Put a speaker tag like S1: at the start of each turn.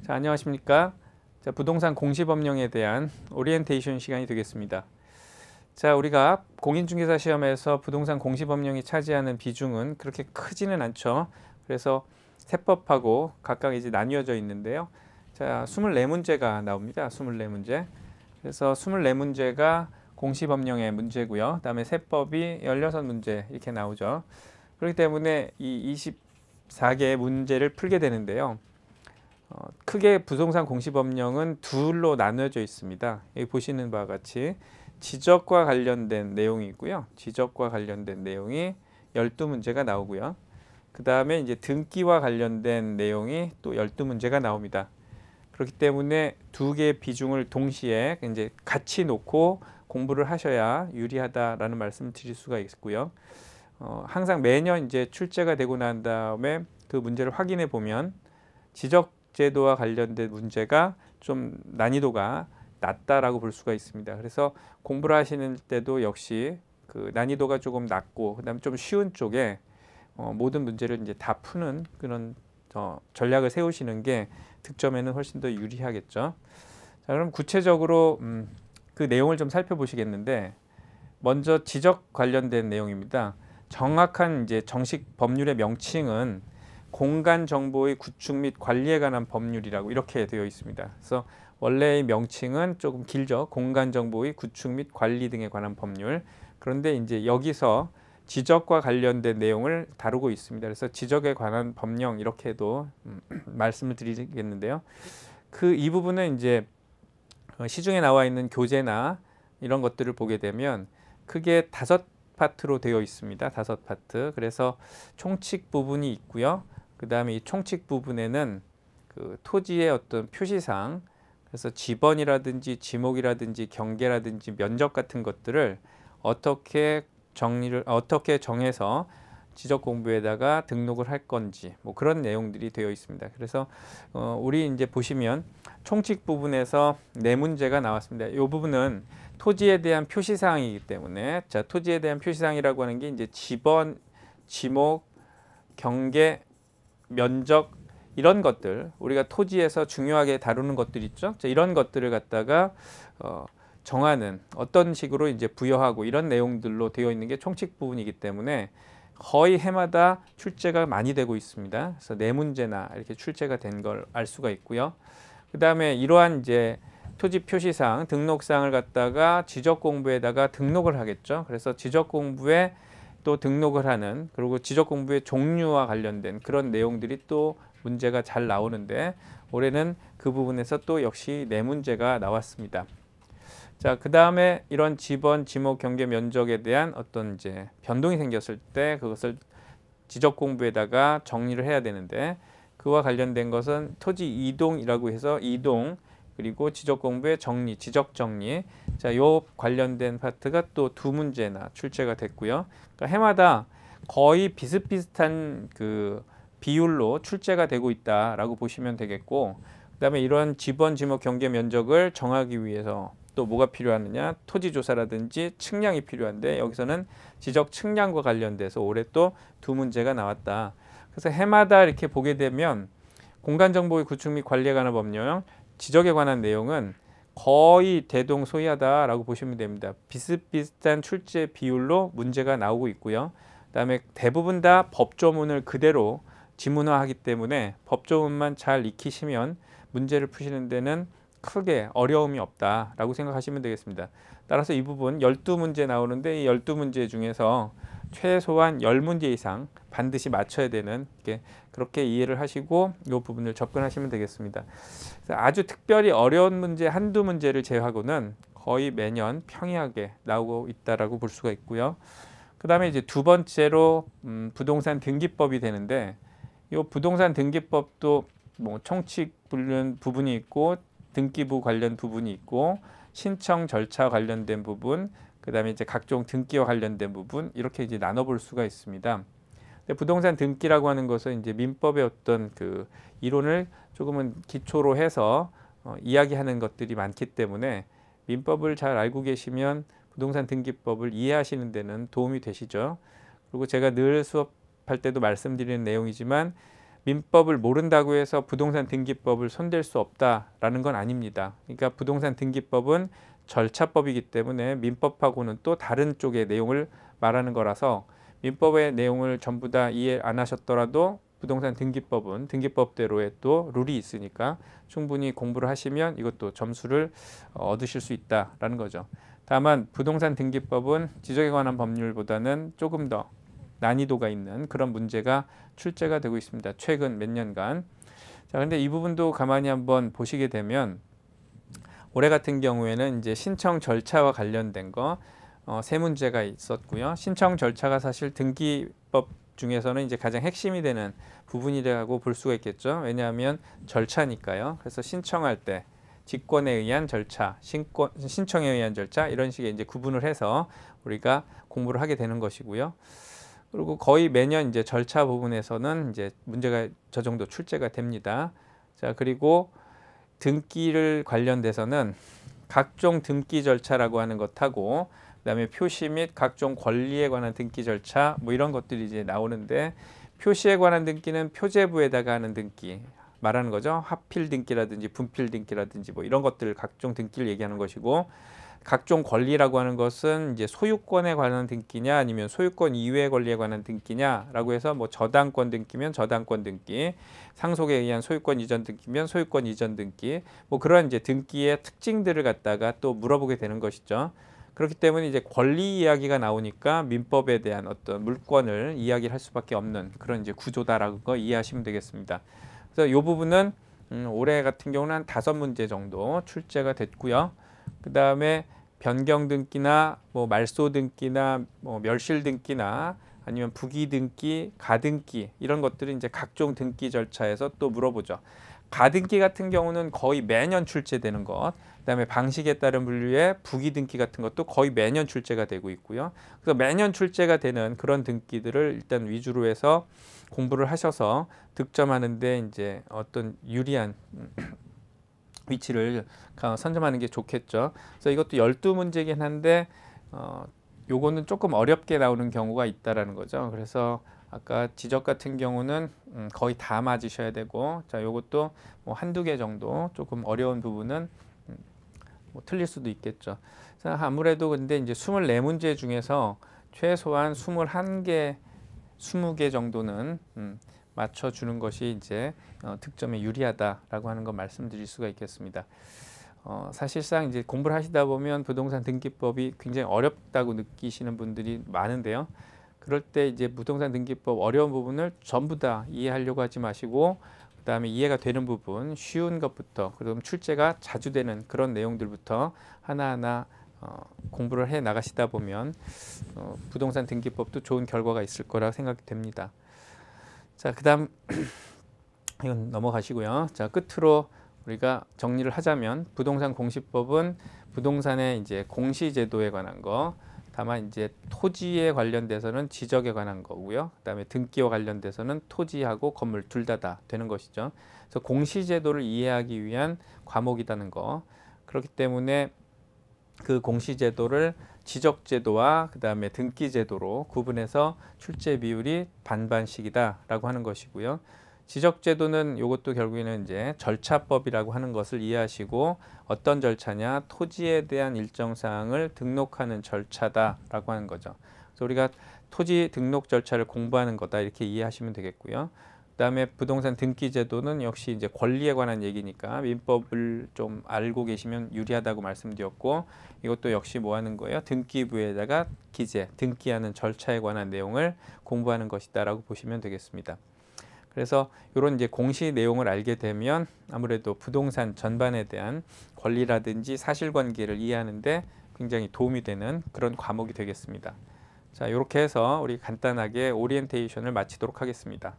S1: 자, 안녕하십니까? 자, 부동산 공시법령에 대한 오리엔테이션 시간이 되겠습니다. 자, 우리가 공인중개사 시험에서 부동산 공시법령이 차지하는 비중은 그렇게 크지는 않죠. 그래서 세법하고 각각 이제 나뉘어져 있는데요. 자, 24문제가 나옵니다. 24문제. 그래서 24문제가 공시법령의 문제고요. 그다음에 세법이 16문제 이렇게 나오죠. 그렇기 때문에 이 24개의 문제를 풀게 되는데요. 크게 부동산 공시법령은 둘로 나누어져 있습니다. 여기 보시는 바와 같이 지적과 관련된 내용이 있고요. 지적과 관련된 내용이 12문제가 나오고요. 그 다음에 이제 등기와 관련된 내용이 또 12문제가 나옵니다. 그렇기 때문에 두 개의 비중을 동시에 이제 같이 놓고 공부를 하셔야 유리하다라는 말씀을 드릴 수가 있고요. 항상 매년 이제 출제가 되고 난 다음에 그 문제를 확인해 보면 지적 제도와 관련된 문제가 좀 난이도가 낮다라고 볼 수가 있습니다. 그래서 공부를 하시는 때도 역시 그 난이도가 조금 낮고 그다음에 좀 쉬운 쪽에 모든 문제를 이제 다 푸는 그런 전략을 세우시는 게 득점에는 훨씬 더 유리하겠죠. 자, 그럼 구체적으로 그 내용을 좀 살펴보시겠는데 먼저 지적 관련된 내용입니다. 정확한 이제 정식 법률의 명칭은 공간 정보의 구축 및 관리에 관한 법률이라고 이렇게 되어 있습니다. 그래서 원래의 명칭은 조금 길죠. 공간 정보의 구축 및 관리 등에 관한 법률. 그런데 이제 여기서 지적과 관련된 내용을 다루고 있습니다. 그래서 지적에 관한 법령 이렇게도 말씀을 드리겠는데요. 그 이 부분은 이제 시중에 나와 있는 교재나 이런 것들을 보게 되면 크게 5파트로 되어 있습니다. 5파트. 그래서 총칙 부분이 있고요. 그 다음에 이 총칙 부분에는 그 토지의 어떤 표시상, 그래서 지번이라든지 지목이라든지 경계라든지 면적 같은 것들을 어떻게 정해서 지적 공부에다가 등록을 할 건지 뭐 그런 내용들이 되어 있습니다. 그래서 우리 이제 보시면 총칙 부분에서 4문제가 나왔습니다. 이 부분은 토지에 대한 표시사항이기 때문에 자, 토지에 대한 표시사항이라고 하는 게 이제 지번, 지목, 경계, 면적 이런 것들 우리가 토지에서 중요하게 다루는 것들 있죠. 자, 이런 것들을 갖다가 정하는 어떤 식으로 이제 부여하고 이런 내용들로 되어 있는 게 총칙 부분이기 때문에 거의 해마다 출제가 많이 되고 있습니다. 그래서 4문제나 이렇게 출제가 된 걸 알 수가 있고요. 그 다음에 이러한 이제 토지 표시상, 등록사항을 갖다가 지적 공부에다가 등록을 하겠죠. 그래서 지적 공부에 또 등록을 하는 그리고 지적 공부의 종류와 관련된 그런 내용들이 또 문제가 잘 나오는데 올해는 그 부분에서 또 역시 4문제가 나왔습니다. 자, 그 다음에 이런 지번, 지목, 경계, 면적에 대한 어떤 이제 변동이 생겼을 때 그것을 지적 공부에다가 정리를 해야 되는데 그와 관련된 것은 토지 이동이라고 해서 이동 그리고 지적 공부의 정리, 지적 정리. 자, 요 관련된 파트가 또 2문제나 출제가 됐고요. 그러니까 해마다 거의 비슷비슷한 그 비율로 출제가 되고 있다라고 보시면 되겠고, 그다음에 이런 지번, 지목, 경계 면적을 정하기 위해서 또 뭐가 필요하느냐? 토지 조사라든지 측량이 필요한데 여기서는 지적 측량과 관련돼서 올해 또 2문제가 나왔다. 그래서 해마다 이렇게 보게 되면 공간 정보의 구축 및 관리에 관한 법령, 지적에 관한 내용은 거의 대동소이하다라고 보시면 됩니다. 비슷비슷한 출제 비율로 문제가 나오고 있고요. 그다음에 대부분 다 법조문을 그대로 지문화하기 때문에 법조문만 잘 익히시면 문제를 푸시는 데는 크게 어려움이 없다라고 생각하시면 되겠습니다. 따라서 이 부분 12문제 나오는데 이 12문제 중에서 최소한 10문제 이상 반드시 맞춰야 되는 그렇게 이해를 하시고 이 부분을 접근하시면 되겠습니다. 아주 특별히 어려운 문제 한두 문제를 제외하고는 거의 매년 평이하게 나오고 있다라고 볼 수가 있고요. 그 다음에 이제 두 번째로 부동산 등기법이 되는데 이 부동산 등기법도 뭐 총칙 분류 부분이 있고 등기부 관련 부분이 있고 신청 절차 관련된 부분, 그 다음에 이제 각종 등기와 관련된 부분 이렇게 이제 나눠볼 수가 있습니다. 근데 부동산 등기라고 하는 것은 이제 민법의 어떤 그 이론을 조금은 기초로 해서 이야기하는 것들이 많기 때문에 민법을 잘 알고 계시면 부동산 등기법을 이해하시는 데는 도움이 되시죠. 그리고 제가 늘 수업할 때도 말씀드리는 내용이지만 민법을 모른다고 해서 부동산 등기법을 손댈 수 없다라는 건 아닙니다. 그러니까 부동산 등기법은 절차법이기 때문에 민법하고는 또 다른 쪽의 내용을 말하는 거라서 민법의 내용을 전부 다 이해 안 하셨더라도 부동산 등기법은 등기법대로의 또 룰이 있으니까 충분히 공부를 하시면 이것도 점수를 얻으실 수 있다라는 거죠. 다만 부동산 등기법은 지적에 관한 법률보다는 조금 더 난이도가 있는 그런 문제가 출제가 되고 있습니다. 최근 몇 년간. 자, 근데 이 부분도 가만히 한번 보시게 되면 올해 같은 경우에는 이제 신청 절차와 관련된 거 세 문제가 있었고요. 신청 절차가 사실 등기법 중에서는 이제 가장 핵심이 되는 부분이라고 볼 수가 있겠죠. 왜냐하면 절차니까요. 그래서 신청할 때 직권에 의한 절차, 신청에 의한 절차 이런 식의 이제 구분을 해서 우리가 공부를 하게 되는 것이고요. 그리고 거의 매년 이제 절차 부분에서는 이제 문제가 저 정도 출제가 됩니다. 자, 그리고 등기를 관련돼서는 각종 등기 절차라고 하는 것하고 그다음에 표시 및 각종 권리에 관한 등기 절차 뭐 이런 것들이 이제 나오는데 표시에 관한 등기는 표제부에다가 하는 등기 말하는 거죠. 합필 등기라든지 분필 등기라든지 뭐 이런 것들 각종 등기를 얘기하는 것이고 각종 권리라고 하는 것은 이제 소유권에 관한 등기냐 아니면 소유권 이외의 권리에 관한 등기냐라고 해서 뭐 저당권 등기면 저당권 등기, 상속에 의한 소유권 이전 등기면 소유권 이전 등기, 뭐 그런 이제 등기의 특징들을 갖다가 또 물어보게 되는 것이죠. 그렇기 때문에 이제 권리 이야기가 나오니까 민법에 대한 어떤 물권을 이야기를 할 수밖에 없는 그런 이제 구조다라고 거 이해하시면 되겠습니다. 그래서 이 부분은 올해 같은 경우는 한 5문제 정도 출제가 됐고요. 그 다음에 변경 등기나 뭐 말소 등기나 뭐 멸실 등기나 아니면 부기 등기, 가등기 이런 것들은 이제 각종 등기 절차에서 또 물어보죠. 가등기 같은 경우는 거의 매년 출제되는 것, 그다음에 방식에 따른 분류의 부기 등기 같은 것도 거의 매년 출제가 되고 있고요. 그래서 매년 출제가 되는 그런 등기들을 일단 위주로 해서 공부를 하셔서 득점하는데 이제 어떤 유리한 위치를 선점하는 게 좋겠죠. 그래서 이것도 12문제긴 한데 요거는 조금 어렵게 나오는 경우가 있다라는 거죠. 그래서 아까 지적 같은 경우는 거의 다 맞으셔야 되고, 자, 요것도 뭐 한두 개 정도 조금 어려운 부분은 뭐 틀릴 수도 있겠죠. 그래서 아무래도 근데 이제 24문제 중에서 최소한 21개, 20개 정도는 맞춰주는 것이 이제 득점에 유리하다라고 하는 거 말씀드릴 수가 있겠습니다. 사실상 이제 공부를 하시다 보면 부동산 등기법이 굉장히 어렵다고 느끼시는 분들이 많은데요. 그럴 때 이제 부동산 등기법 어려운 부분을 전부 다 이해하려고 하지 마시고 그다음에 이해가 되는 부분, 쉬운 것부터 그럼 출제가 자주 되는 그런 내용들부터 하나하나 공부를 해 나가시다 보면 부동산 등기법도 좋은 결과가 있을 거라 생각이 됩니다. 자, 그다음 이건 넘어가시고요. 자, 끝으로 우리가 정리를 하자면 부동산 공시법은 부동산의 이제 공시제도에 관한 거, 다만 이제 토지에 관련돼서는 지적에 관한 거고요. 그다음에 등기와 관련돼서는 토지하고 건물 둘 다 되는 것이죠. 그래서 공시제도를 이해하기 위한 과목이라는 거. 그렇기 때문에 그 공시제도를 지적제도와 그다음에 등기제도로 구분해서 출제 비율이 반반씩이다라고 하는 것이고요. 지적제도는 이것도 결국에는 이제 절차법이라고 하는 것을 이해하시고 어떤 절차냐, 토지에 대한 일정 사항을 등록하는 절차다라고 하는 거죠. 그래서 우리가 토지 등록 절차를 공부하는 거다 이렇게 이해하시면 되겠고요. 그다음에 부동산 등기제도는 역시 이제 권리에 관한 얘기니까 민법을 좀 알고 계시면 유리하다고 말씀드렸고 이것도 역시 뭐 하는 거예요? 등기부에다가 기재, 등기하는 절차에 관한 내용을 공부하는 것이다라고 보시면 되겠습니다. 그래서 이런 이제 공시 내용을 알게 되면 아무래도 부동산 전반에 대한 권리라든지 사실관계를 이해하는데 굉장히 도움이 되는 그런 과목이 되겠습니다. 자, 이렇게 해서 우리 간단하게 오리엔테이션을 마치도록 하겠습니다.